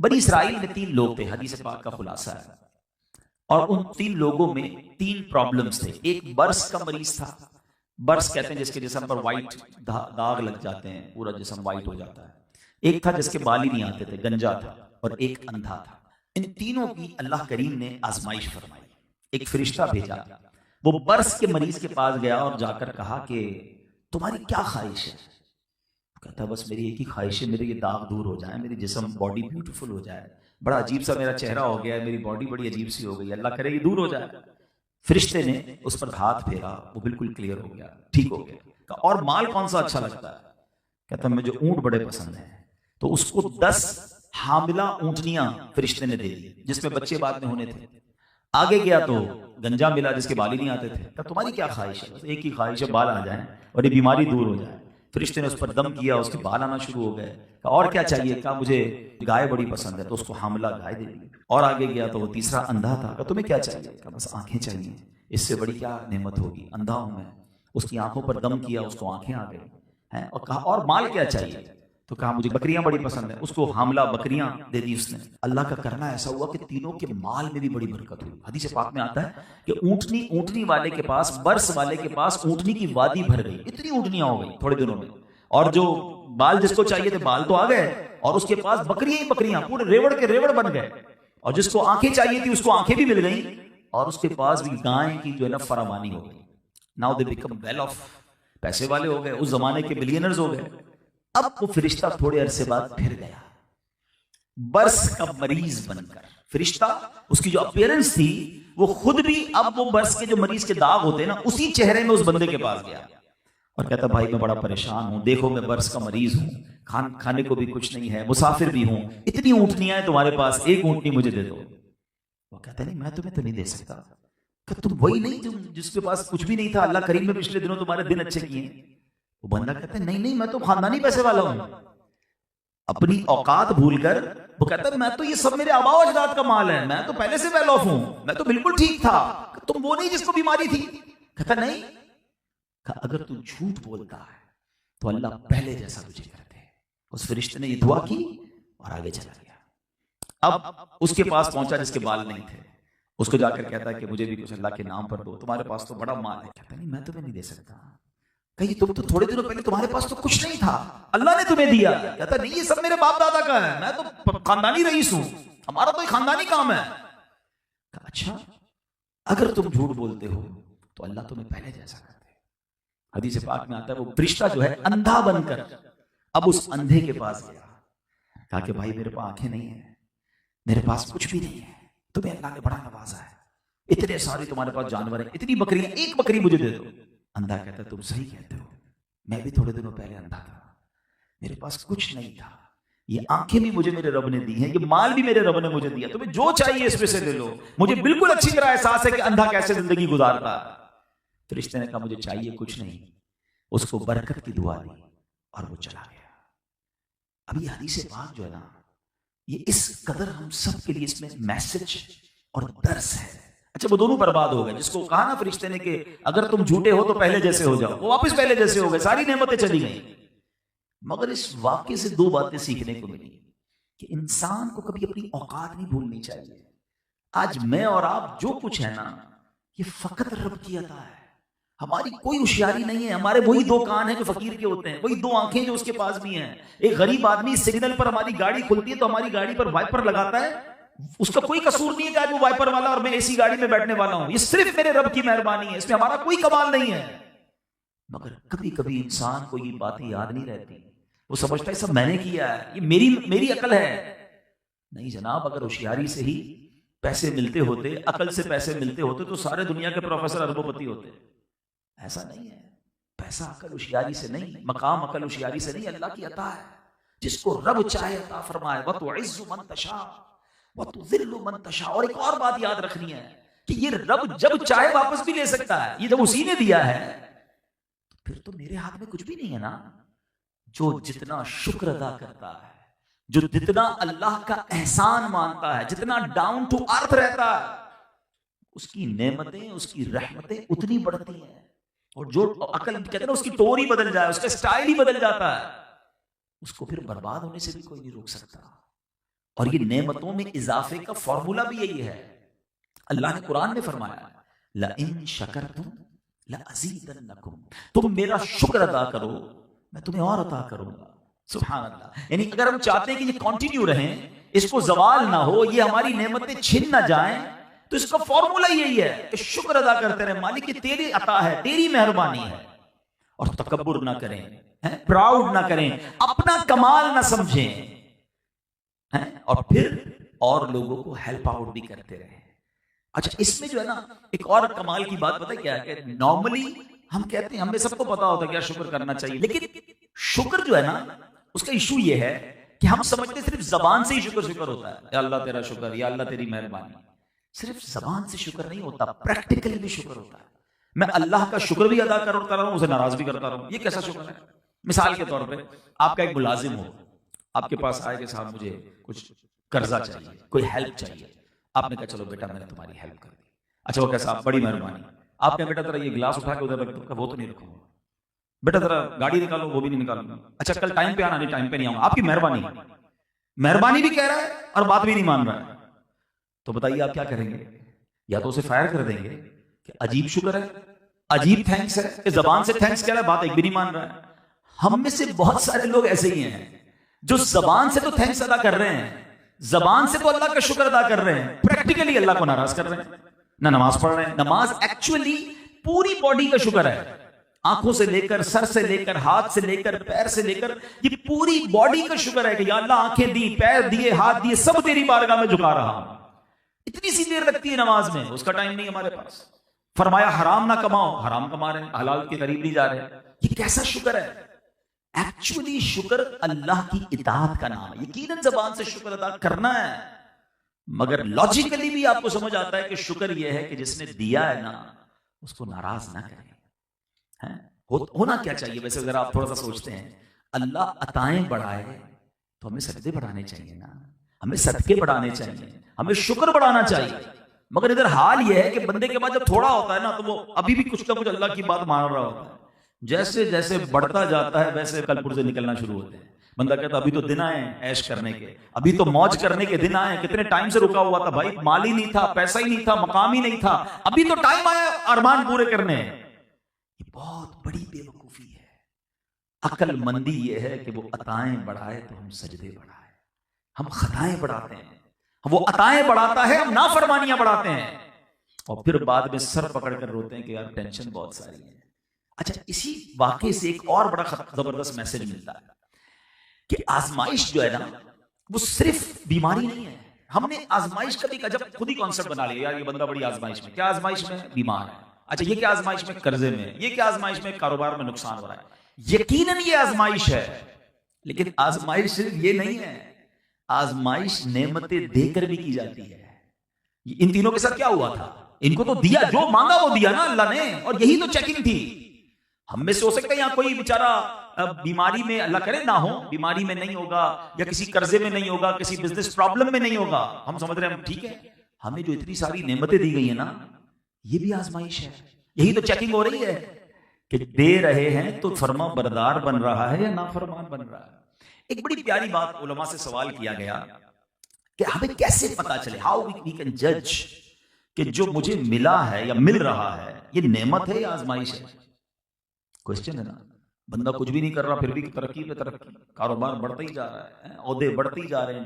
बनी इसराइल में 3 लोग थे, हदीस पाक का खुलासा है। और उन 3 लोगों में 3 प्रॉब्लम्स थे। एक बर्स का मरीज था। बर्स कहते हैं जिसके जिस्म पर व्हाइट दाग लग जाते हैं, पूरा जिस्म व्हाइट हो जाता है। एक था जिसके बाल ही नहीं आते थे, गंजा था। और एक अंधा था। इन तीनों की अल्लाह करीम ने आजमाइश फरमाई। एक फरिश्ता भेजा, वो बर्स के मरीज के पास गया और जाकर कहा कि तुम्हारी क्या ख्वाहिश है? कहता बस मेरी एक ही ख्वाहिश है, मेरे ये दाग दूर हो जाए, मेरी जिस्म बॉडी ब्यूटीफुल हो जाए, बड़ा अजीब सा मेरा चेहरा हो गया है, मेरी बॉडी बड़ी अजीब सी हो गई, अल्लाह करे ये दूर हो जाए। फरिश्ते ने उस पर हाथ फेरा, वो बिल्कुल क्लियर हो गया, ठीक हो गया। और माल कौन सा अच्छा लगता है? कहता मुझे ऊंट बड़े पसंद है। तो उसको 10 हामिला ऊंटनियां फरिश्ते ने दे दी, जिसमें बच्चे बाद में होने थे। आगे गया तो गंजा मिला जिसके बाल ही नहीं आते थे। कहता तुम्हारी क्या ख्वाहिश है? एक ही ख्वाहिश है, बाल आ जाए और ये बीमारी दूर हो जाए। फरिश्ते ने उस पर दम किया, उसके बाल आना शुरू हो गए। कहा और क्या चाहिए? कहा मुझे गाय बड़ी पसंद है, तो उसको हामला गाय दे दी। और आगे गया तो वो तीसरा अंधा था। कहा तुम्हें क्या चाहिए? कहा बस आंखें चाहिए, इससे बड़ी क्या नेमत होगी, अंधा हूं मैं। उसकी आंखों पर दम किया, उसको आंखें आ गई हैं। और कहा और माल क्या चाहिए? तो कहा मुझे बकरियां बड़ी पसंद है, उसको हामला बकरियां दे दी उसने। अल्लाह का करना ऐसा हुआ कि तीनों के माल में भी बड़ी बरकत हुई। हदीस पाक में आता है कि ऊंटनी वाले के पास, बर्स वाले के पास ऊंटनी की वादी भर गई, इतनी ऊंटनियां हो गई थोड़े दिनों में। और जो बाल जिसको चाहिए थे बाल तो आ गए, और उसके पास बकरियां ही बकरियां, पूरे रेवड़ के रेवड़ बन गए। और जिसको आंखें चाहिए थी उसको आंखें भी मिल गई, और उसके पास भी गाय की जो है ना फरामानी हो गई। Now they become well of, पैसे वाले हो गए, उस जमाने के बिलियनर्स हो गए। अब वो फरिश्ता थोड़े अरसे बाद फिर गया, बर्स का मरीज बनकर। फरिश्ता, उसकी जो अपीयरेंस थी वो खुद भी, अब वो बर्स के जो मरीज के दाग होते हैं ना, उसी चेहरे में उस बंदे के पास गया और कहता भाई मैं बड़ा परेशान हूं, देखो मैं बर्स का मरीज हूं, खाने को भी कुछ नहीं है, मुसाफिर भी हूं, इतनी ऊंटनियां हैं तुम्हारे पास, एक ऊंटनी मुझे दे दो। वो कहता नहीं मैं तुम्हें तो नहीं दे सकता। तुम वही नहीं जिसके पास कुछ भी नहीं था, अल्लाह करीम ने पिछले दिनों तुम्हारे दिन अच्छे किए। वो बंदा कहता है नहीं नहीं मैं तो खानदानी पैसे वाला हूं। अपनी औकात भूलकर वो कहता है मैं तो ये सब मेरे आबा अजदाद का माल है, मैं तो पहले से वेल ऑफ हूं, मैं तो बिल्कुल ठीक था। तुम वो नहीं जिसको बीमारी थी? कहता नहीं। अगर तू झूठ बोलता है तो अल्लाह पहले जैसा तुझे कर दे। उस फरिश्ते ने ये दुआ की और आगे चला गया। अब उसके पास पहुंचा जिसके बाल नहीं थे, उसको जाकर कहता है कि मुझे भी कुछ अल्लाह के नाम पर दो, तुम्हारे पास तो बड़ा माल है। कहता नहीं मैं तुम्हें नहीं दे सकता। कहीं तुम तो थोड़े दिनों पहले तुम्हारे पास तो कुछ नहीं था, अल्लाह ने तुम्हें दिया। कहता नहीं ये सब मेरे बाप दादा का है, मैं तो खानदानी रईस हूं, हमारा तो खानदानी काम है। अच्छा अगर तुम झूठ बोलते हो तो अल्लाह तुम्हें पहले जैसा कर दे। हदीस पाक में आता है वो फरिश्ता जो है अंधा बनकर अब उस अंधे के पास गया, कहा कि भाई मेरे पास आंखें नहीं है, मेरे पास कुछ भी नहीं है, तुम्हें अल्लाह ने बड़ा नवाजा है, इतने सारे तुम्हारे पास जानवर हैं, इतनी बकरियां, एक बकरी मुझे दे दो। अंधा कहता तुम सही कहते हो, मैं भी थोड़े दिनों पहले अंधा था, मेरे पास कुछ नहीं था, ये आंखें भी मुझे मेरे रब ने दी हैं, ये माल भी मेरे रब ने मुझे दिया, तुम्हें जो चाहिए इसमें से ले लो, मुझे बिल्कुल अच्छी तरह एहसास है कि अंधा कैसे जिंदगी गुजारता। फरिश्ते ने कहा मुझे चाहिए कुछ नहीं, उसको बरकत की दुआ दी और वो चला गया। अब ये हदीस पाक जो है ना, ये इस कदर हम सब के लिए इसमें मैसेज और दर्स है। अच्छा वो दोनों बर्बाद हो गए, जिसको कहा ना फरिश्ते ने कि अगर तुम झूठे हो तो पहले जैसे हो जाओ, वो वापस पहले जैसे हो गए, सारी नेमतें चली गई। मगर इस वाक्य से 2 बातें सीखने को मिली कि इंसान को कभी अपनी औकात नहीं भूलनी चाहिए। आज मैं और आप जो कुछ है ना, ये फकत रब की अता है, हमारी कोई होशियारी नहीं है। हमारे वही 2 कान हैं जो फकीर के होते हैं, वही 2 आंखें जो उसके पास भी हैं। एक गरीब आदमी सिग्नल पर हमारी गाड़ी खुलती है तो हमारी गाड़ी पर वाइपर लगाता है, उसका कोई कसूर नहीं है कि आज वो वाइपर वाला और मैं एसी गाड़ी में बैठने वाला हूं, ये सिर्फ मेरे रब की मेहरबानी है, इसमें हमारा कोई कमाल नहीं है। मगर कभी कभी इंसान को ये बातें याद नहीं रहती, वो समझता है सब मैंने किया है, ये मेरी अकल है। नहीं जनाब, अगर होशियारी से ही पैसे मिलते होते, अकल से पैसे मिलते होते तो सारे दुनिया के प्रोफेसर अरबोपति होते। ऐसा नहीं है, पैसा अकल होशियारी से नहीं, मकाम अकल होशियारी से नहीं, अल्लाह की अता है। जिसको रब चाहे अता फरमाए, व तुइज़्ज़ु मन तशा व तुज़िल्लु मन तशा। और एक और बात याद रखनी है कि ये रब जब चाहे वापस भी ले सकता है, ये जब उसी ने दिया है तो फिर तो मेरे हाथ में कुछ भी नहीं है ना। जो जितना शुक्र अदा करता है, जो जितना अल्लाह का एहसान मानता है, जितना डाउन टू अर्थ रहता है, उसकी नेमतें, उसकी रहमतें उतनी बढ़ती हैं। और जो अकल कहते हैं ना, उसकी टोर ही बदल जाए, उसका स्टाइल ही बदल जाता है, उसको फिर बर्बाद होने से भी कोई नहीं रोक सकता। और ये नेमतों में इजाफे का फॉर्मूला भी यही है। अल्लाह ने कुरान में फरमाया, ला इन शकरतुम ला अज़ीदन्नकुम, तुम मेरा शुक्र अदा करो मैं तुम्हें और अता करूंगा। सुभान अल्लाह। यानी अगर हम चाहते हैं कि ये कंटिन्यू रहें, इसको जवाल ना हो, ये हमारी नेमतें छिन ना जाएं, तो इसका फॉर्मूला यही है कि शुक्र अदा करते रहे, मालिक की तेरी अता है, तेरी मेहरबानी है। और तकब्बुर ना करें, प्राउड ना करें, अपना कमाल ना समझें, और फिर और लोगों को हेल्प आउट भी करते रहे। अच्छा, इसमें जो है ना एक और कमाल की बात पता है क्या है? कि नॉर्मली हम कहते हैं, हमें सबको पता होता है क्या शुक्र करना चाहिए, लेकिन शुक्र जो है ना उसका इशू ये है कि हम समझते सिर्फ जबान से ही शुक्र शुक्र होता है, या अल्लाह तेरा शुक्र, या अल्लाह तेरी मेहरबानी। सिर्फ जबान से शुक्र नहीं होता, प्रैक्टिकली भी शुक्र होता है। मैं अल्लाह का शुक्र भी अदा कर रहा हूं, उसे नाराज भी करता रहूं, ये कैसा शुक्र है? मिसाल के तौर पे आपका एक मुलाजिम हो, आपके पास आए कि साहब मुझे कुछ कर्जा चाहिए, कोई हेल्प चाहिए। आपने कहा चलो बेटा मैंने तुम्हारी हेल्प कर दी। अच्छा वो कैसा, बड़ी मेहरबानी। आपने बेटा तेरा ये गिलास उठा के उधर रख दो, वो तो नहीं रखूंगा। बेटा तेरा गाड़ी निकालो, वो भी नहीं निकालूंगा। अच्छा कल टाइम पे आना, नहीं टाइम पे नहीं आऊंगा। आपकी मेहरबानी, मेहरबानी भी कह रहा है और बात भी नहीं मान रहा है, तो बताइए आप क्या करेंगे? या तो उसे फायर कर देंगे कि अजीब शुक्र है, अजीब थैंक्स है, कि जबान से थैंक्स कह रहा है, बात एक भी नहीं मान रहा है। हम में से बहुत सारे लोग ऐसे ही हैं जो जबान से तो थैंक्स अदा कर रहे हैं, जबान से तो अल्लाह का शुक्र अदा कर रहे हैं, प्रैक्टिकली अल्लाह को नाराज कर रहे हैं। ना नमाज पढ़ रहे हैं, नमाज एक्चुअली पूरी बॉडी का शुक्र है, आंखों से लेकर, सर से लेकर, हाथ से लेकर, पैर से लेकर, ये पूरी बॉडी का शुक्र है कि या अल्लाह आंखें दी, पैर दिए, हाथ दिए, सब तेरी बारगाह में झुका रहा हूं। इतनी सी देर लगती है नमाज में, उसका टाइम नहीं हमारे पास। फरमाया हराम ना कमाओ, हराम कमा रहे हैं, हलाल के करीब नहीं जा रहे। ये कैसा शुक्र है? एक्चुअली शुक्र अल्लाह की इताअत का नाम है। यकीनन जबान से शुक्र अदा करना है, मगर लॉजिकली भी आपको समझ आता है कि शुक्र यह है कि जिसने दिया है ना उसको नाराज ना करें। होना क्या चाहिए वैसे? अगर आप थोड़ा सा सोचते हैं, अल्लाह अताएं बढ़ाए तो हमें सजदे बढ़ाने चाहिए ना, हमें सदके बढ़ाने चाहिए, हमें शुक्र बढ़ाना चाहिए। मगर इधर हाल यह है कि बंदे के पास जब थोड़ा होता है ना तो वो अभी भी कुछ ना कुछ अल्लाह की बात मान रहा होता है। जैसे जैसे बढ़ता जाता है वैसे कलपुर से निकलना शुरू होते हैं। बंदा कहता अभी तो दिन आए ऐश करने के, अभी तो मौज करने के दिन आए, कितने टाइम से रुका हुआ था भाई, माल ही नहीं था, पैसा ही नहीं था, मकाम ही नहीं था, अभी तो टाइम आया अरमान पूरे करने। ये बहुत बड़ी बेवकूफी है। अक्लमंदी ये है कि वो अताएं बढ़ाए तो हम सजदे बढ़ाए, हम खताएं बढ़ाते हैं, वो अताएं बढ़ाता है, हम नाफरमानियां बढ़ाते हैं, और फिर बाद में सर पकड़ कर रोते हैं कि यार टेंशन बहुत सारी है। अच्छा, इसी वाकये से एक और बड़ा जबरदस्त मैसेज मिलता है कि आजमाइश जो है ना वो सिर्फ बीमारी नहीं है। हमने आजमाइश कभी का जब खुद ही कॉन्सेप्ट बना लिया, यार ये बंदा बड़ी आजमाइश में, क्या आजमाइश में? बीमार है। अच्छा ये क्या आजमाइश में? कर्जे में। ये क्या आजमाइश में? कारोबार में नुकसान हो रहा है। यकीनन ये आजमाइश है, लेकिन आजमाइश सिर्फ ये नहीं है, आजमाइश नेमतें देकर भी की जाती है। इन तीनों के साथ क्या हुआ था? इनको तो दिया, जो मांगा वो दिया ना अल्लाह ने, और यही तो चेकिंग थी। हम में से हो सकता है यहाँ कोई बेचारा बीमारी में, अल्लाह करे ना हो, बीमारी में नहीं होगा, या किसी कर्जे में नहीं होगा, किसी बिजनेस प्रॉब्लम में नहीं होगा, हम समझ रहे हैं हम ठीक है। हमें जो इतनी सारी नेमतें दी गई है ना, ये भी आजमाइश है, यही तो चेकिंग हो रही है कि दे रहे हैं तो फर्मा बरदार बन रहा है या नाफरमान बन रहा है। एक बड़ी प्यारी बात उलमा से सवाल किया गया कि हमें कैसे पता चले, हाउ वी कैन जज कि जो मुझे मिला है या मिल रहा है ये नेमत है या आजमाइश है? क्वेश्चन है ना। बंदा कुछ भी नहीं कर रहा फिर भी तरक्की पे तरक्की, कारोबार बढ़ता ही जा रहा है, ओहदे बढ़ते ही जा रहे हैं,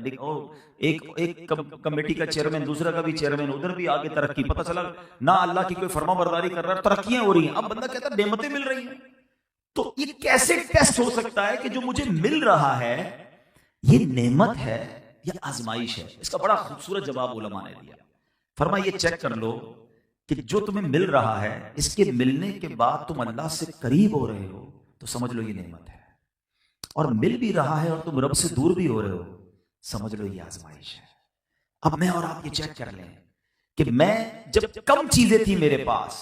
एक कमेटी का चेयरमैन, दूसरा का भी चेयरमैन, उधर भी आगे तरक्की, पता चला ना अल्लाह की कोई फर्मा बरदारी कर रहा है, तरक्कियां हो रही हैं। अब बंदा कहता है नेमतें मिल रही हैं, तो ये कैसे टेस्ट हो सकता है कि जो मुझे मिल रहा है ये नेमत है या आजमाइश है? इसका बड़ा खूबसूरत जवाब उलमा ने दिया। फरमा ये चेक कर लो कि जो तुम्हें मिल रहा है इसके मिलने के बाद तुम अल्लाह से करीब हो रहे हो तो समझ लो ये नेमत है, और मिल भी रहा है और तुम रब से दूर भी हो रहे हो, समझ लो ये आजमाइश है। अब मैं और आप ये चेक कर लें कि मैं जब कम चीजें थी मेरे पास,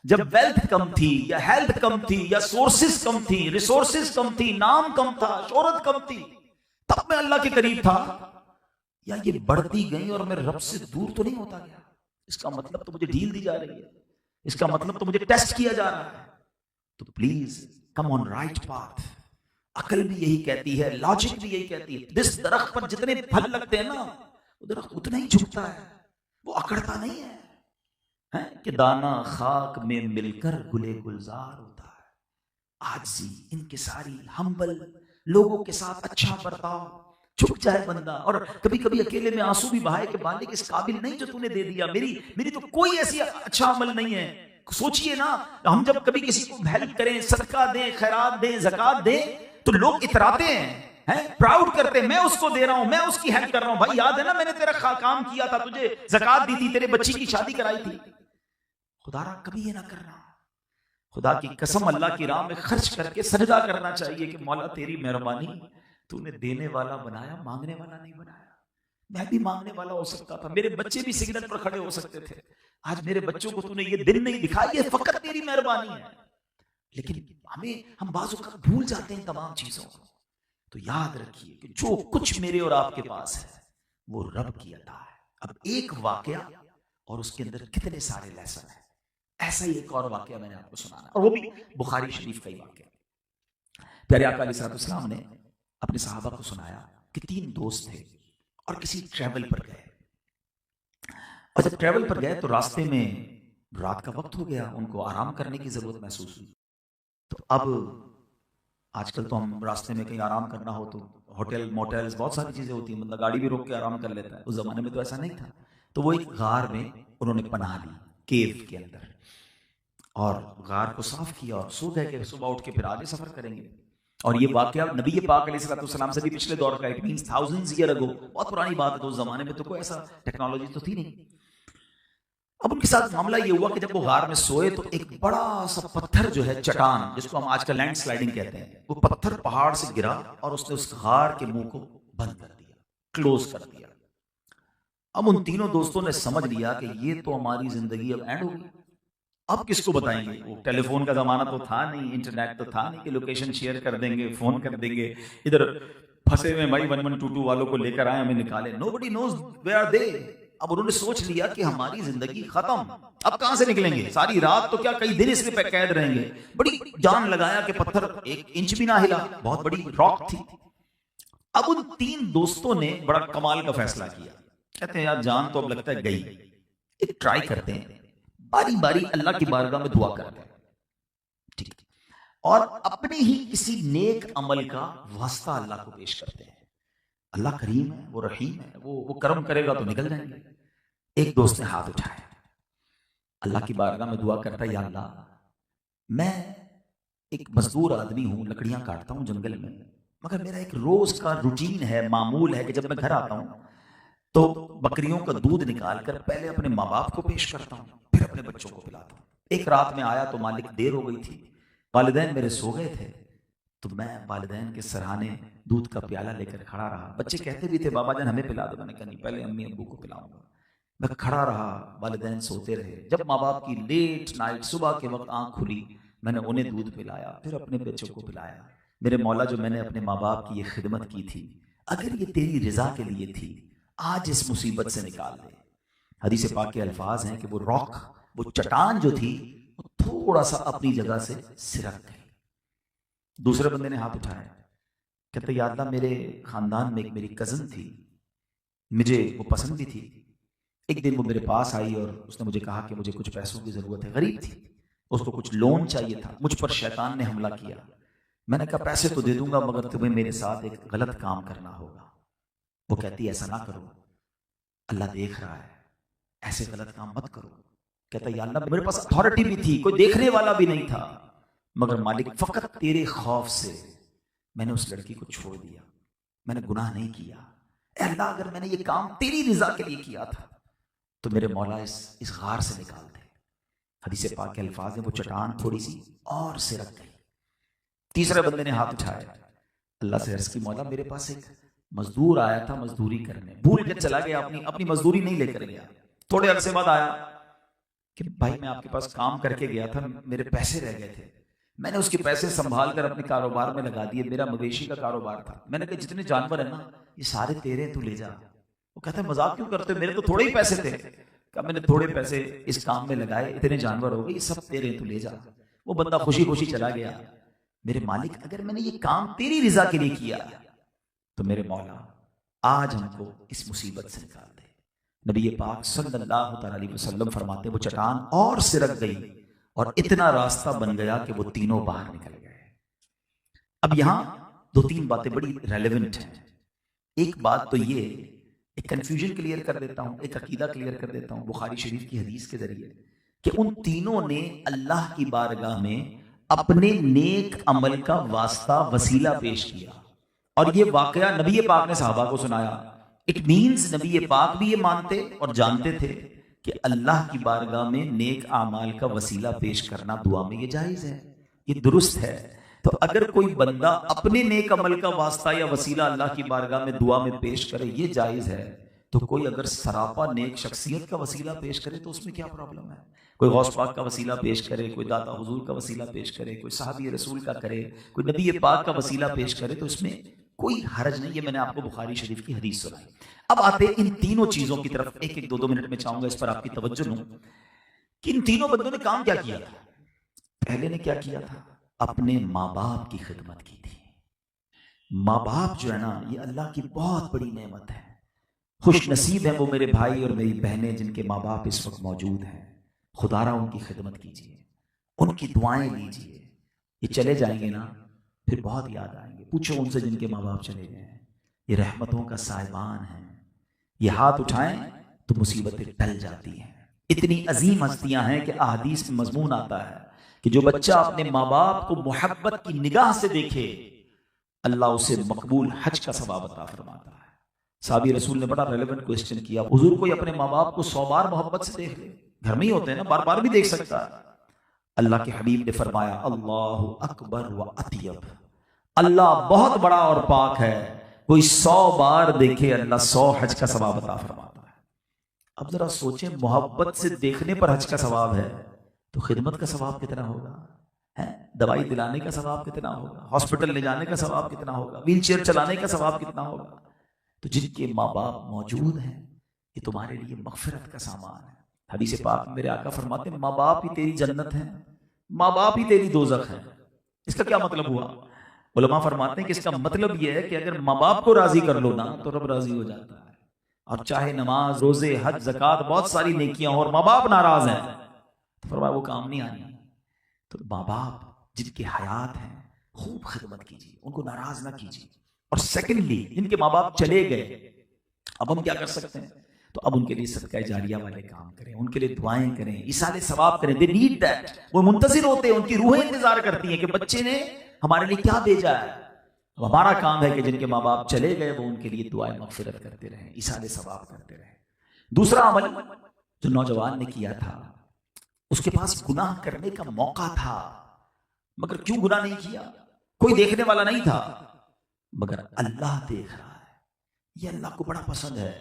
जब वेल्थ कम थी या हेल्थ कम थी या सोर्सेस कम थी, रिसोर्सेस कम थी, नाम कम था, शोहरत कम थी, तब मैं अल्लाह के करीब था, या ये बढ़ती गई और मैं रब से दूर तो नहीं होता गया? इसका मतलब तो मुझे ढील दी जा रही है, इसका मतलब तो मुझे टेस्ट किया जा रहा है। तो please come on right path, अकल भी यही कहती है, लॉजिक भी यही कहती है। जिस दरख्त पर जितने फल लगते हैं ना, वो दरख्त उतना ही झुकता है, वो अकड़ता नहीं है, कि दाना खाक में मिलकर गुले गुलजार होता है। आजी, इनकिसारी, हम्बल लोगों के साथ अच्छा बर्ताव, झुक जाए बंदा। और कभी कभी अकेले में आंसू भी बहाए कि मालिक इस काबिल नहीं जो तूने दे दिया, मेरी तो कोई ऐसी अच्छा अमल नहीं है। सोचिए ना, हम जब कभी किसी को हेल्प करें, सदका दें, खैरात दें, ज़कात दें, तो लोग इतराते हैं, प्राउड करते हैं, मैं उसको दे रहा हूं, मैं उसकी हेल्प कर रहा हूं। भाई याद है ना, मैंने तेरा काम किया था, तुझे ज़कात दी थी, तेरे बच्ची की शादी कराई थी। खुदारा कभी ये ना करना। खुदा की कसम, अल्लाह की राह में खर्च करके सजदा करना चाहिए कि मौला तेरी मेहरबानी, तूने देने वाला बनाया, मांगने वाला नहीं बनाया। मैं भी मांगने वाला हो सकता था, मेरे बच्चे भी सिग्नल पर खड़े हो सकते थे। आज मेरे बच्चों को तूने ये दिन नहीं दिखाया, ये फकत तेरी मेहरबानी है। लेकिन हम बाजू का भूल जाते हैं तमाम चीजों को। तो याद रखिए कि जो कुछ मेरे और आपके पास है वो रब की अता है। अब एक वाकया और उसके अंदर कितने सारे लेसन है। ऐसा ही एक और वाकया मैंने आपको सुनाना, और वो भी बुखारी शरीफ का ही वाकया। प्यारे आका अलैहिस्सलाम ने अपने सहाबा को सुनाया कि 3 दोस्त थे और किसी ट्रैवल पर गए। और जब ट्रैवल पर गए तो रास्ते में रात का वक्त हो गया, उनको आराम करने की जरूरत महसूस हुई। तो अब आजकल तो हम रास्ते में कहीं आराम करना हो तो होटल, मोटेल्स, बहुत सारी चीजें होती हैं, मतलब गाड़ी भी रोक के आराम कर लेता है। उस जमाने में तो ऐसा नहीं था। तो वो एक गार में उन्होंने पनाह ली, केव के अंदर, और गार को साफ किया और सो गए कि सुबह उठ के फिर आगे सफर करेंगे। और ये वाकया नबी पाक अलैहिस्सलाम से भी पिछले दौर का, it means thousands year ago, बहुत पुरानी बात है। तो उस जमाने में तो कोई ऐसा टेक्नोलॉजी तो थी नहीं। अब उनके साथ मामला ये हुआ कि जब वो गार में सोए तो एक बड़ा सा पत्थर जो है, चट्टान, जिसको हम आजकल लैंड स्लाइडिंग कहते हैं, वो पत्थर पहाड़ से गिरा और उसने उस गार के मुंह को बंद कर दिया, क्लोज कर दिया। अब उन तीनों दोस्तों ने समझ लिया कि ये तो हमारी जिंदगी अब एंड होगी। अब किसको बताएंगे? वो टेलीफोन का जमाना तो था नहीं, इंटरनेट तो था नहीं कि लोकेशन शेयर कर देंगे, फोन कर देंगे, इधर फंसे हुए भाई 1122 वालों को लेकर आए, हमें निकाले। Nobody knows where are they. अब उन्होंने सोच लिया कि हमारी जिंदगी खत्म, अब कहां से निकलेंगे? सारी रात तो क्या, कई दिन इसमें कैद रहेंगे। बड़ी जान लगाया कि पत्थर 1 इंच भी ना हिला, बहुत बड़ी रॉक थी। अब उन 3 दोस्तों ने बड़ा कमाल का फैसला किया। कहते हैं यार, जान तो अब लगता है गई, एक ट्राई करते हैं, बारी बारी अल्लाह की बारगाह में दुआ करते हैं, ठीक, और अपने ही किसी नेक अमल का वास्ता अल्लाह को पेश करते हैं। अल्लाह करीम है, वो रहीम है, वो कर्म करेगा तो निकल जाएंगे। एक दोस्त ने हाथ उठाया, अल्लाह की बारगाह में दुआ करता है, या अल्लाह, मैं एक मजदूर आदमी हूं, लकड़ियां काटता हूं जंगल में, मगर मेरा एक रोज का रूटीन है, मामूल है कि जब मैं घर आता हूं तो बकरियों का दूध निकाल कर पहले अपने माँ बाप को पेश करता हूं, फिर अपने बच्चों को पिलाता हूं। एक रात में आया तो मालिक देर हो गई थी, वालिदैन मेरे सो गए थे, तो मैं वालिदैन के सराहने दूध का प्याला लेकर खड़ा रहा। बच्चे कहते भी थे, बाबा जान हमें पिला दो। मैंने कहा नहीं, पहले अम्मी अब्बू को पिलाऊंगा। मैं खड़ा रहा, वालिदैन सोते रहे। जब माँ बाप की लेट नाइट, सुबह के वक्त आंख खुली, मैंने उन्हें दूध पिलाया, फिर अपने बच्चों को पिलाया। मेरे मौला, जो मैंने अपने माँ बाप की ये खिदमत की थी, अगर ये तेरी रिजा के लिए थी, आज इस मुसीबत से निकाल दे। हदीस पाक के अल्फाज हैं कि वो रॉक, वो चट्टान जो थी, वो थोड़ा सा अपनी जगह से सिरक गई। दूसरे बंदे ने हाथ उठाया, कहते या अल्लाह, मेरे खानदान में एक मेरी कजन थी, मुझे वो पसंद भी थी। एक दिन वो मेरे पास आई और उसने मुझे कहा कि मुझे कुछ पैसों की जरूरत है, गरीब थी, उसको कुछ लोन चाहिए था। मुझ पर शैतान ने हमला किया। मैंने कहा पैसे तो दे दूंगा, मगर तुम्हें मेरे साथ एक गलत काम करना होगा। वो कहती ऐसा ना करो, अल्लाह देख रहा है, ऐसे गलत काम मत करो। कहता या अल्लाह, मेरे पास अथॉरिटी भी थी, कोई देखने वाला भी नहीं था, मगर मालिक फकत तेरे खौफ से मैंने उस लड़की को छोड़ दिया, मैंने गुनाह नहीं किया। ए अल्लाह, अगर मैंने ये काम तेरी रिजा के लिए किया था तो मेरे मौला इस गार से निकाल दे। हदीस पाक के अल्फाज में वो चट्टान थोड़ी सी और सिरक गई। तीसरे बंदे ने हाथ उठाया, अल्लाह से अर्ज की, मौला मेरे पास एक मजदूर आया था मजदूरी करने, भूल के चला गया, अपनी मजदूरी नहीं लेकर गया। थोड़े अरसे बाद आया कि भाई मैं आपके पास काम करके गया था, मेरे पैसे रह गए थे, मैंने उसके पैसे संभाल कर अपने कारोबार में लगा दिए। मेरा मवेशी का कारोबार था। मैंने कहा जितने जानवर है ना, ये सारे तेरे, तू ले जा। वो कहता है मजाक क्यों करते हो, मेरे तो थोड़े ही पैसे थे। कहा मैंने थोड़े पैसे इस काम में लगाए, इतने जानवर हो गए, ये सब तेरे, तू ले जा। वो बंदा खुशी खुशी चला गया। मेरे मालिक अगर मैंने ये काम तेरी रिजा के लिए किया तो मेरे मौला आज हमको इस मुसीबत से निकाल दे। नबी पाक सल्लल्लाहु अलैहि वसल्लम फरमाते वो चट्टान और सिरक गई और इतना रास्ता बन गया कि वो तीनों बाहर निकल गए। अब यहां दो तीन बातें बड़ी रेलेवेंट हैं। एक बात तो ये, एक कंफ्यूजन क्लियर कर देता हूं, एक अकीदा क्लियर कर देता हूं बुखारी शरीफ की हदीस के जरिए, कि उन तीनों ने अल्लाह की बारगाह में अपने नेक अमल का वास्ता वसीला पेश किया और ये वाकया नबी पाक ने सहाबा को सुनाया। इट मीन्स नबी पाक भी ये मानते और जानते थे कि अल्लाह की बारगाह में नेक आमाल का वसीला पेश करना दुआ में ये जायज है, ये दुरुस्त है। तो अगर कोई बंदा अपने नेक अमल का वास्ता या वसीला अल्लाह की बारगाह में दुआ में पेश करे, ये जायज है, तो कोई अगर सरापा नेक शख्सियत का वसीला पेश करे तो उसमें क्या प्रॉब्लम है? कोई गौस पाक का वसीला पेश करे, कोई दाता हुजूर का वसीला पेश करे, कोई साहबी रसूल का करे, कोई नबी पाक का वसीला पेश करे, तो इसमें कोई हरज नहीं। ये मैंने आपको बुखारी शरीफ की हदीस सुनाई। अब आते इन तीनों चीजों की तरफ, एक एक दो दो मिनट में चाहूंगा इस पर आपकी तवज्जो लूं कि इन तीनों बंदों ने काम क्या किया था। पहले ने क्या किया था? अपने माँ बाप की खिदमत की थी। माँ बाप जो है ना, ये अल्लाह की बहुत बड़ी नेमत है। खुश नसीब है वो मेरे भाई और मेरी बहनें जिनके माँ बाप इस वक्त मौजूद हैं। खुदारा उनकी खिदमत कीजिए, उनकी दुआएं लीजिए। ये चले जाएंगे ना फिर बहुत याद आएंगे। पूछो उनसे जिनके माँ बाप चले गए हैं, ये रहमतों का साहिबान है। ये हाथ उठाएं तो मुसीबतें टल जाती हैं। इतनी अजीम हस्तियां हैं कि अहादीस में मजमून आता है कि जो बच्चा अपने माँ बाप को मोहब्बत की निगाह से देखे, अल्लाह उसे मकबूल हज का सवाब अता फरमाता है। साहबी रसूल ने बड़ा रेलेवेंट क्वेश्चन किया, हुजूर कोई अपने माँ बाप को 100 बार मोहब्बत से देख ले, घर में ही होते हैं ना, बार बार भी देख सकता है। अल्लाह के हबीब ने फरमाया, अल्लाहु अकबर व अतियब, अल्लाह बहुत बड़ा और पाक है। कोई 100 बार देखे, अल्लाह 100 हज का सवाब अता फरमाता है। अब जरा सोचें, मोहब्बत से देखने पर हज का सवाब है तो खिदमत का सवाब कितना होगा? है दवाई दिलाने का सवाब कितना होगा? हॉस्पिटल ले जाने का सवाब कितना होगा? व्हील चेयर चलाने का सवाब कितना होगा? तो जिनके माँ बाप मौजूद हैं, ये तुम्हारे लिए मगफिरत का सामान है। हदीस पाक मेरे आका फरमाते हैं, माँ बाप ही तेरी जन्नत है, माँ बाप ही तेरी दोजख है। इसका क्या मतलब हुआ? उलमा फरमाते हैं कि इसका मतलब यह है कि अगर माँ बाप को राजी कर लो ना तो रब राजी हो जाता है। और चाहे नमाज, रोजे, हज, ज़कात, बहुत सारी नेकियां और माँ बाप नाराज हैं तो फरमाया वो काम नहीं आनी। तो माँ बाप जिनके हयात हैं, खूब खिदमत कीजिए, उनको नाराज ना कीजिए। और सेकेंडली, जिनके माँ बाप चले गए, अब हम क्या कर सकते हैं? तो अब उनके लिए सदका जारिया वाले काम करें, उनके लिए दुआएं करें, इसाले सवाब करें। They need that. वो मुंतजिर होते हैं, उनकी रूहें इंतजार करती हैं कि बच्चे ने हमारे लिए क्या भेजा है। तो हमारा काम है कि जिनके माँ बाप चले गए वो उनके लिए दुआएं मगफिरत करते रहें, इसाले सवाब करते रहें। दूसरा अमल जो नौजवान ने किया था, उसके पास गुनाह करने का मौका था, मगर क्यों गुनाह नहीं किया? कोई देखने वाला नहीं था, मगर अल्लाह देख रहा है। ये अल्लाह को बड़ा पसंद है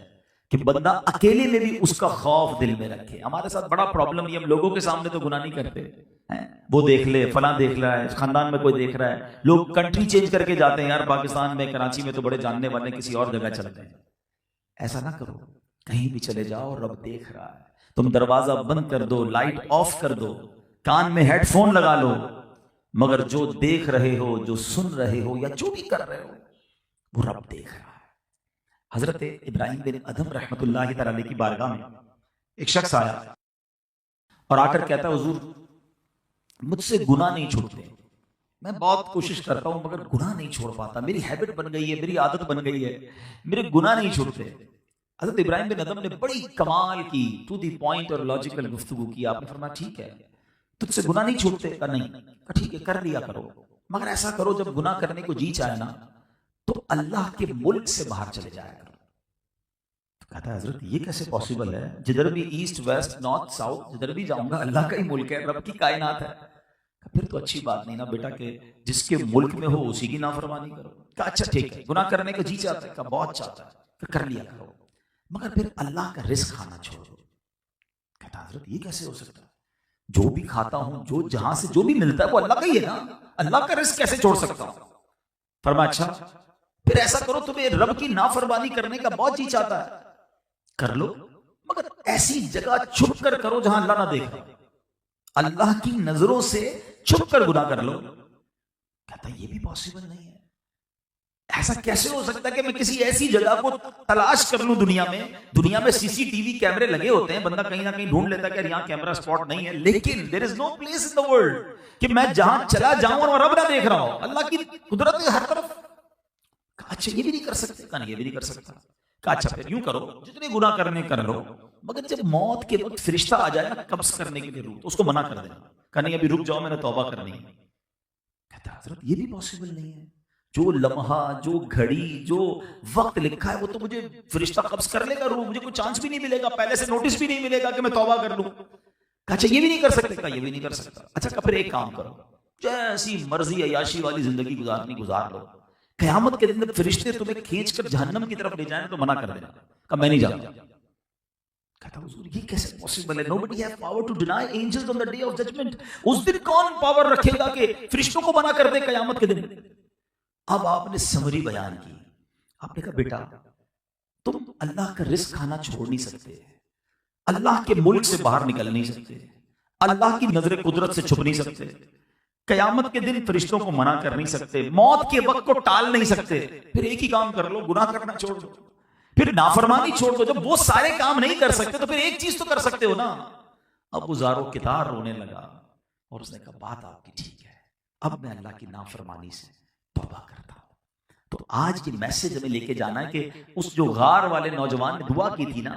कि बंदा अकेले में भी उसका खौफ दिल में रखे। हमारे साथ बड़ा प्रॉब्लम ये, हम लोगों के सामने तो गुनाह नहीं करते हैं, वो देख ले, फला देख रहा है, खानदान में कोई देख रहा है। लोग कंट्री चेंज करके जाते हैं, यार पाकिस्तान में, कराची में तो बड़े जानने वाले, किसी और जगह चलते हैं। ऐसा ना करो, कहीं भी चले जाओ रब देख रहा है। तुम दरवाजा बंद कर दो, लाइट ऑफ कर दो, कान में हेडफोन लगा लो, मगर जो देख रहे हो, जो सुन रहे हो या जो भी कर रहे हो, वो रब देख रहा है। हजरत इब्राहिम बिन अदम रहमतुल्लाहि तआला की बारगाह में एक शख्स आया और आकर कहता है, हुजूर मुझसे गुनाह नहीं छूटते, मैं बहुत कोशिश करता हूं मगर गुनाह नहीं छोड़ पाता, मेरी हैबिट बन गई है, मेरी आदत बन गई है, मेरे गुनाह नहीं छूटते। हजरत इब्राहिम बिन अदम ने बड़ी कमाल की, टू द पॉइंट और लॉजिकल गुफ्तगू की। आपने फरमाया, ठीक है तुझसे गुनाह नहीं छूटते? का नहीं। का ठीक है, कर लिया करो, मगर ऐसा करो जब गुनाह करने को जी चाहे ना तो अल्लाह के मुल्क से बाहर चले जाया करो। तो कहता है, हजरत ये कैसे पॉसिबल है? जिधर भी ईस्ट वेस्ट नॉर्थ साउथ जिधर भी जाऊंगा अल्लाह का ही मुल्क है, रब की कायनात है। फिर तो अच्छी बात नहीं ना बेटा कि जिसके मुल्क में हो उसी की नाफरमानी करो। कहा अच्छा ठीक है, गुनाह करने को जी चाहता है? का बहुत चाहता है, फिर कर लिया करो, मगर फिर अल्लाह का रिस्क खाना छोड़ो। कहता हजरत ये कैसे हो सकता है? जो भी खाता हूं, जो जहां से जो भी मिलता है वो अल्लाह का ही है ना, अल्लाह का रिस्क कैसे छोड़ सकता हूं? फरमाया अच्छा फिर ऐसा करो, तुम्हें रब की नाफरमानी करने का बहुत जी चाहता है, कर लो, मगर ऐसी जगह छुप कर करो जहां अल्लाह ना देखे। अल्लाह की नजरों से छुप कर गुनाह कर लो। कहता ये भी पॉसिबल नहीं है। ऐसा कैसे हो सकता है कि मैं किसी ऐसी जगह को तलाश कर लूं दुनिया में सीसीटीवी कैमरे लगे होते हैं, बंदा कहीं ना कहीं ढूंढ लेता है कि यहाँ कैमरा स्पॉट नहीं है, लेकिन there is no place in the world कि मैं जहां चला जाऊं और रब ना देख रहा हूं। अल्लाह की कुदरत है हर तरफ। अच्छा ये भी नहीं कर सकते? कहा ये भी नहीं कर सकता। कहा अच्छा फिर यूं करो, जितने गुनाह करने कर लो, मगर जब मौत के वक्त फरिश्ता आ जाए ना कब्ज करने के लिए रूह, तो उसको मना कर देना, कहा नहीं अभी रुक जाओ, मैंने तौबा करनी है। कहता हजरत ये भी पॉसिबल नहीं है। जो लम्हा, जो घड़ी, जो वक्त लिखा है वो तो मुझे फरिश्ता कब्ज कर लेगा रूह, मुझे कोई चांस भी नहीं मिलेगा, पहले से नोटिस भी नहीं मिलेगा कि मैं तौबा कर लूं। अच्छा ये भी नहीं कर सकते? कहा ये भी नहीं कर सकता। अच्छा फिर एक काम करो, जैसी मर्जी अयाशी वाली जिंदगी गुजारनी गुजार लो, कयामत के दिन फरिश्ते तुम्हें खींचकर जहन्नम की तरफ ले जाएं तो मना कर देना। कहा मैं नहीं जाऊंगा। कहता हुजूर ये कैसे पॉसिबल है? Nobody have power to deny angels on the day of judgement. उस दिन कौन पावर रखेगा कि फरिश्तों को मना कर दे कयामत के दिन? अब आपने समरी बयान की, आपने कहा बेटा तुम अल्लाह का रिस्क खाना छोड़ नहीं सकते, अल्लाह के मुल्क से बाहर निकल नहीं सकते, अल्लाह की नजर कुदरत से छुप नहीं सकते, कयामत के दिन फरिश्तों को मना कर नहीं सकते, मौत के वक्त को टाल नहीं सकते। फिर एक ही काम कर लो, गुनाह करना छोड़ दो, फिर नाफरमानी छोड़ दो। जब वो सारे काम नहीं कर सकते तो फिर एक चीज तो कर सकते हो ना। अब वो ज़ारो कितार रोने लगा और उसने कहा बात आपकी ठीक है, अब मैं अल्लाह की नाफरमानी से तौबा करता हूं। तो आज ये मैसेज हमें लेके जाना है कि उस जो गार वाले नौजवान ने दुआ की थी ना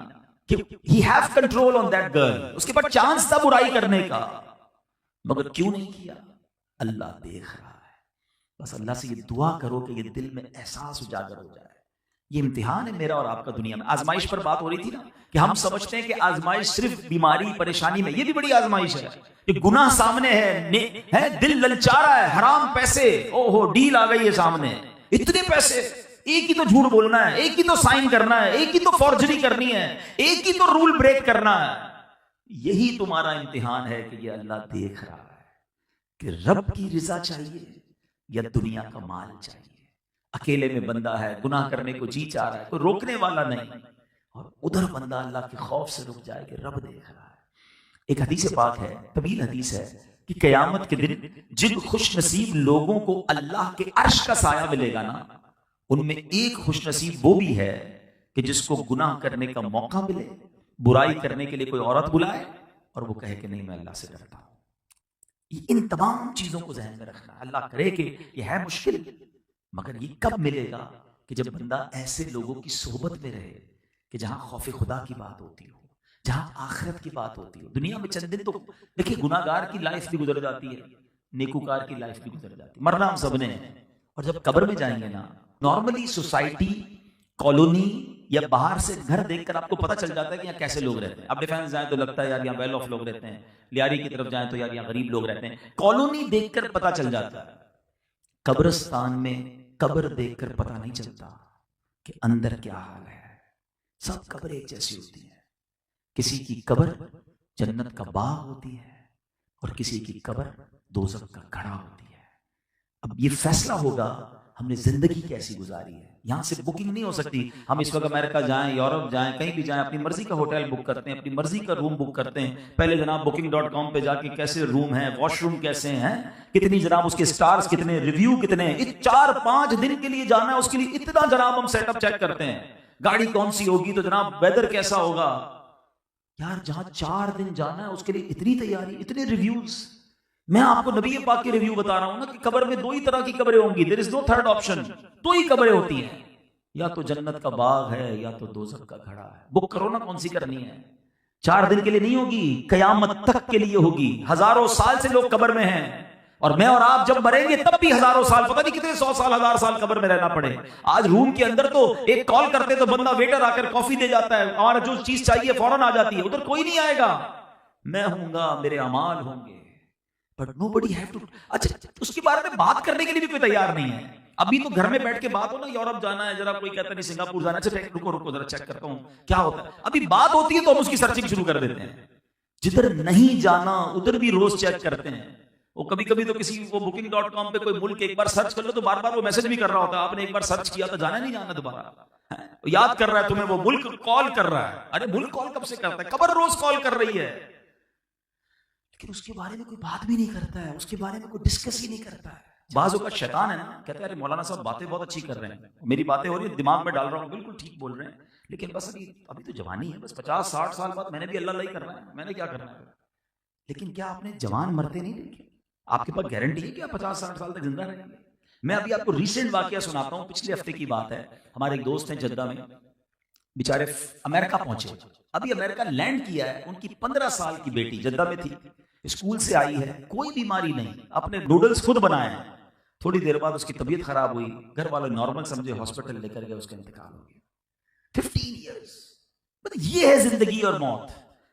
कि he have control on that girl, उसके पास चांस था बुराई करने का, मगर क्यों नहीं किया? अल्लाह देख रहा है। बस अल्लाह से ये दुआ करो कि ये दिल में एहसास उजागर हो जाए। ये इम्तिहान है मेरा और आपका दुनिया में। आजमाइश पर बात हो रही थी ना कि हम समझते हैं कि आजमाइश सिर्फ बीमारी परेशानी में, ये भी बड़ी आजमाइश है कि गुनाह सामने है, दिल ललचा रहा है, हराम पैसे, ओहो डील आ गई है सामने, इतने पैसे, एक ही तो झूठ बोलना है, एक ही तो साइन करना है, एक ही तो फॉर्जरी करनी है, एक ही तो रूल ब्रेक करना है। यही तुम्हारा इम्तिहान है कि ये अल्लाह देख रहा है कि रब की रिजा चाहिए या दुनिया का माल चाहिए। अकेले में बंदा है, गुनाह करने को जी चाह रहा है, कोई रोकने वाला नहीं, और उधर बंदा अल्लाह के खौफ से रुक जाए कि रब देख रहा है। एक हदीस पाक है, तवील हदीस है कि कयामत के दिन जिन खुश नसीब लोगों को अल्लाह के अर्श का साया मिलेगा ना, उनमें एक खुश नसीब वो भी है कि जिसको गुनाह करने का मौका मिले, बुराई करने के लिए कोई औरत बुलाए और वो कहे कि नहीं मैं अल्लाह से डरता हूं। इन तमाम चीजों को ज़हन में रखना। अल्लाह करे कि यह है मुश्किल, मगर ये कब मिलेगा कि जब बंदा ऐसे लोगों की सोहबत में रहे कि जहां खौफ खुदा की बात होती हो, जहां आखिरत की बात होती हो। दुनिया में चंद दिन तो देखिए गुनाहगार की लाइफ भी गुजर जाती है, नेकूकार की लाइफ भी गुजर जाती है, मरना हम सबने है। और जब कब्र में जाएंगे ना, नॉर्मली सोसाइटी, कॉलोनी या बाहर से घर देखकर आपको पता चल जाता है कि यहाँ कैसे लोग रहते हैं। अब डिफेंस जाए तो लगता है यार यहाँ वेल ऑफ लोग रहते हैं, लियारी की तरफ जाए तो यार यहाँ गरीब लोग रहते हैं। कॉलोनी देखकर पता चल जाता है, कब्रिस्तान में कब्र देखकर पता नहीं चलता कि अंदर क्या हाल है। सब कब्र एक जैसी होती है, किसी की कब्र जन्नत का बाग होती है और किसी की कब्र दोज़ख का घड़ा होती है। अब ये फैसला होगा हमने जिंदगी कैसी गुजारी है। यहां से बुकिंग नहीं हो सकती। हम इस वक्त अमेरिका जाएं, यूरोप जाएं, कहीं भी जाएं, अपनी मर्जी का होटल बुक करते हैं, अपनी मर्जी का रूम बुक करते हैं। पहले जनाब booking.com पे जाके कैसे रूम है, वॉशरूम कैसे हैं, कितनी जनाब उसके स्टार्स कितने, रिव्यू कितने, 4-5 दिन के लिए जाना है, उसके लिए इतना जनाब हम सेटअप चेक करते हैं। गाड़ी कौन सी होगी तो जनाब वेदर कैसा होगा। यार जहां 4 दिन जाना है उसके लिए इतनी तैयारी, इतने रिव्यूज। मैं आपको नबी पाक के रिव्यू बता रहा हूं ना कि कब्र में 2 ही तरह की कब्रें होंगी, there is no third option. 2 ही कब्रें होती हैं, या तो जन्नत का बाग है या तो दोज़ख का घड़ा है। बुक करो ना कौन सी करनी है। 4 दिन के लिए नहीं होगी, कयामत तक के लिए होगी। हजारों साल से लोग कब्र में हैं, और मैं और आप जब मरेंगे तब भी हजारों साल, पता नहीं कितने 100 साल 1000 साल कब्र में रहना पड़े। आज रूम के अंदर तो एक कॉल करते तो बंदा वेटर आकर कॉफी दे जाता है, और जो चीज चाहिए फौरन आ जाती है। उधर कोई नहीं आएगा, मैं हूंगा, मेरे अमाल होंगे, बट nobody have to। अच्छा उसके बारे में बात करने के लिए भी कोई तैयार नहीं है। अभी तो घर में बैठ के बात हो ना, यूरोप जाना है, जरा कोई कहता नहीं सिंगापुर जाना है, अच्छा रुको जरा चेक करता हूं क्या होता है। अभी बात होती है तो हम उसकी सर्चिंग शुरू कर देते हैं। जिधर नहीं जाना उधर भी रोज चेक करते हैं। वो कभी कभी तो किसी वो booking.com पे कोई मुल्क एक बार सर्च कर लो तो बार बार वो मैसेज भी कर रहा होता है, आपने एक बार सर्च किया तो जाना नहीं जाना दोबारा, याद कर रहा है तुम्हें, वो मुल्क कॉल कर रहा है। अरे मुल्क कॉल कब से करता है, कब्र रोज कॉल कर रही है, लेकिन उसके बारे में कोई बात भी नहीं करता है, उसके बारे में कोई डिस्कस ही नहीं करता है। बाजों का शैतान है ना, कहते हैं अरे मौलाना साहब बातें बहुत अच्छी कर रहे हैं, मेरी बातें हो रही है, दिमाग में डाल रहा हूँ, बिल्कुल ठीक बोल रहे हैं, लेकिन बस अभी अभी तो जवानी है, बस 50-60 साल बाद मैंने भी अल्लाह करना है, मैंने क्या करना है। लेकिन क्या आपने जवान मरते नहीं देखे? आपके पास गारंटी है कि आप 50-60 साल तक जिंदा रहेंगे? मैं अभी आपको रिसेंट वाकया सुनाता हूँ, पिछले हफ्ते की बात है। हमारे एक दोस्त हैं जद्दा में, बेचारे अमेरिका पहुंचे, अभी अमेरिका लैंड किया है, उनकी 15 साल की बेटी जद्दा में थी, स्कूल से आई है, कोई बीमारी नहीं, अपने नूडल्स खुद बनाए हैं। थोड़ी देर बाद उसकी तबीयत खराब हुई, घर वाले नॉर्मल समझे, हॉस्पिटल लेकर गए, उसका इंतकाल हो गया। 15 इयर्स, ये है जिंदगी और मौत,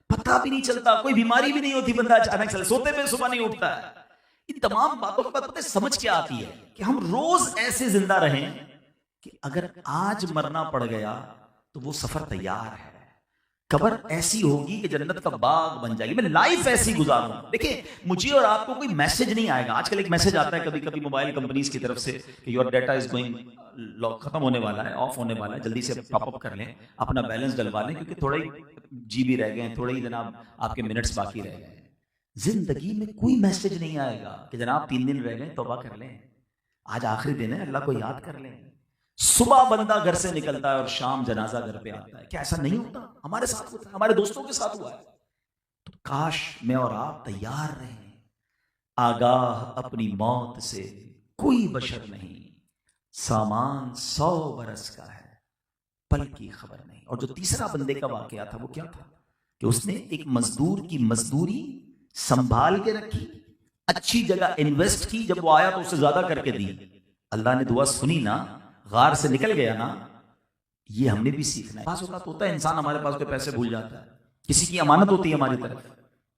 पता भी नहीं चलता, कोई बीमारी भी नहीं होती, बंदा अचानक से सोते में सुबह नहीं उठता है। इन तमाम बातों के बाद पता समझ क्या आती है कि हम रोज ऐसे जिंदा रहें कि अगर आज मरना पड़ गया तो वो सफर तैयार है, कब्र ऐसी होगी कि जन्नत का बाग बन जाएगी, मैं लाइफ ऐसी गुजारूं। देखिए मुझे और आपको कोई मैसेज नहीं आएगा, आजकल एक मैसेज आता है कभी कभी मोबाइल कंपनीज की तरफ से कि योर डाटा इज गोइंग, खत्म होने वाला है, ऑफ होने वाला है, जल्दी से टॉप अप कर लें, अपना बैलेंस डलवा लें, क्योंकि थोड़े ही जीबी रह गए, थोड़े ही जनाब आपके मिनट्स बाकी रह गए। जिंदगी में कोई मैसेज नहीं आएगा कि जनाब 3 दिन रह गए, तौबा कर लें, आज आखिरी दिन है, अल्लाह को याद कर लें। सुबह बंदा घर से निकलता है और शाम जनाजा घर पे आता है। क्या ऐसा नहीं होता? हमारे साथ होता है, हमारे दोस्तों के साथ हुआ है। तो काश मैं और आप तैयार रहें, आगाह अपनी मौत से कोई बशर नहीं, सामान 100 बरस का है, पल की खबर नहीं। और जो तीसरा बंदे का वाकया था वो क्या था कि उसने एक मजदूर की मजदूरी संभाल के रखी, अच्छी जगह इन्वेस्ट की, जब वो आया तो उससे ज्यादा करके दी, अल्लाह ने दुआ सुनी ना, गार से निकल गया ना। ये हमने भी सीखना है। पास औकात होता है इंसान हमारे पास के पैसे भूल जाता है, किसी की अमानत होती है हमारी तरफ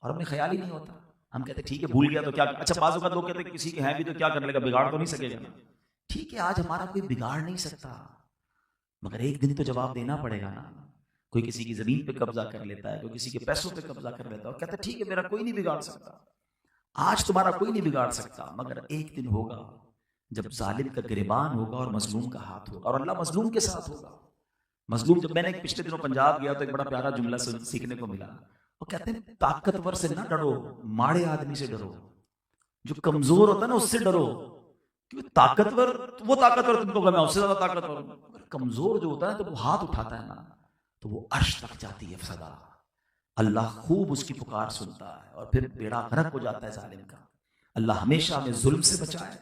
और हमें ख्याल ही नहीं होता, हम कहते ठीक है भूल गया तो क्या। अच्छा पास औकात लोग कहते हैं किसी के हैं भी तो क्या कर लेगा, बिगाड़ तो नहीं सकेगा ना। ठीक है आज हमारा कोई बिगाड़ नहीं सकता, मगर एक दिन तो जवाब देना पड़ेगा ना। कोई किसी की जमीन पे कब्जा कर लेता है, कोई किसी के पैसों पे कब्जा कर लेता है और कहता है ठीक है मेरा कोई नहीं बिगाड़ सकता, आज तुम्हारा कोई नहीं बिगाड़ सकता। मगर एक दिन होगा जब जालिम का गिरबान होगा और मजलूम का हाथ होगा, और अल्लाह मजलूम के साथ होगा। मजलूम, जब मैंने पिछले दिनों पंजाब गया तो एक बड़ा प्यारा जुमला सीखने को मिला, वो कहते हैं ताकतवर से ना डरो, माड़े आदमी से डरो, जो कमजोर होता है ना उससे डरो, क्योंकि ताकतवर वो ताकतवर तुमको मैं उससे ज्यादा ताकतवर हूं, कमजोर जो होता है तो वो हाथ उठाता है ना तो वो अर्श तक जाती है सदा, अल्लाह खूब उसकी पुकार सुनता है और फिर बेड़ा गर्क हो जाता है जालिम का। अल्लाह हमेशा हमें जुल्म से बचाए,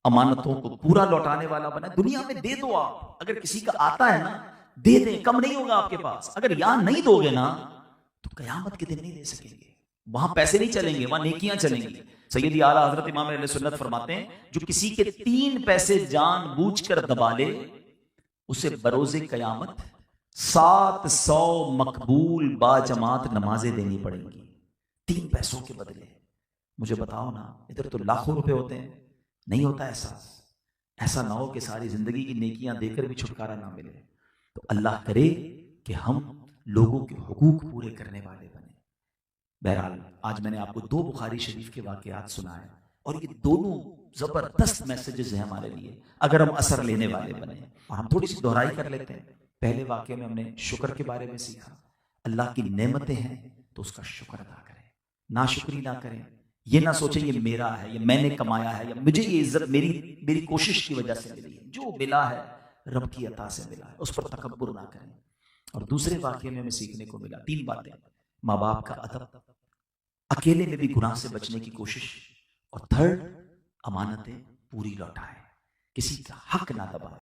अमानतों को पूरा लौटाने वाला बना। दुनिया में दे दो आप, अगर किसी का आता है ना दे दें, कम नहीं होगा आपके पास। अगर यहां नहीं दोगे ना तो कयामत के दिन नहीं दे सकेंगे, वहां पैसे नहीं चलेंगे, वहां नेकियां चलेंगी। सैयदी आला हजरत इमाम अहले सुन्नत फरमाते हैं जो किसी के 3 पैसे जानबूझकर दबा ले उसे बरोज़े कयामत 700 मकबूल बाजमात नमाजें देनी पड़ेंगी 3 पैसों के बदले। मुझे बताओ ना, इधर तो लाखों रुपए होते हैं, नहीं होता एहसास। ऐसा ना हो कि सारी जिंदगी की नेकियां देकर भी छुटकारा ना मिले। तो अल्लाह करे कि हम लोगों के हुकूक पूरे करने वाले बने। बहरहाल आज मैंने आपको 2 बुखारी शरीफ के वाकयात सुनाए और ये दोनों जबरदस्त मैसेजेस हैं हमारे लिए, अगर हम असर लेने वाले बने। और हम थोड़ी सी दोहराई कर लेते हैं। पहले वाकये में हमने शुक्र के बारे में सीखा, अल्लाह की नेमतें हैं तो उसका शुक्र अदा करें, नाशुक्री ना करें। ये ना सोचें ये मेरा है, ये मैंने कमाया है, या मुझे ये इज्जत मेरी कोशिश की वजह से मिली है। जो मिला है रब की अता से मिला है, उस पर तकब्बुर ना करें। और दूसरे वाकये में हमें सीखने को मिला 3 बातें, माँ बाप का अदब, अकेले में भी गुनाह से बचने की कोशिश, और थर्ड अमानतें पूरी लौटाएं, किसी का हक ना दबाएं।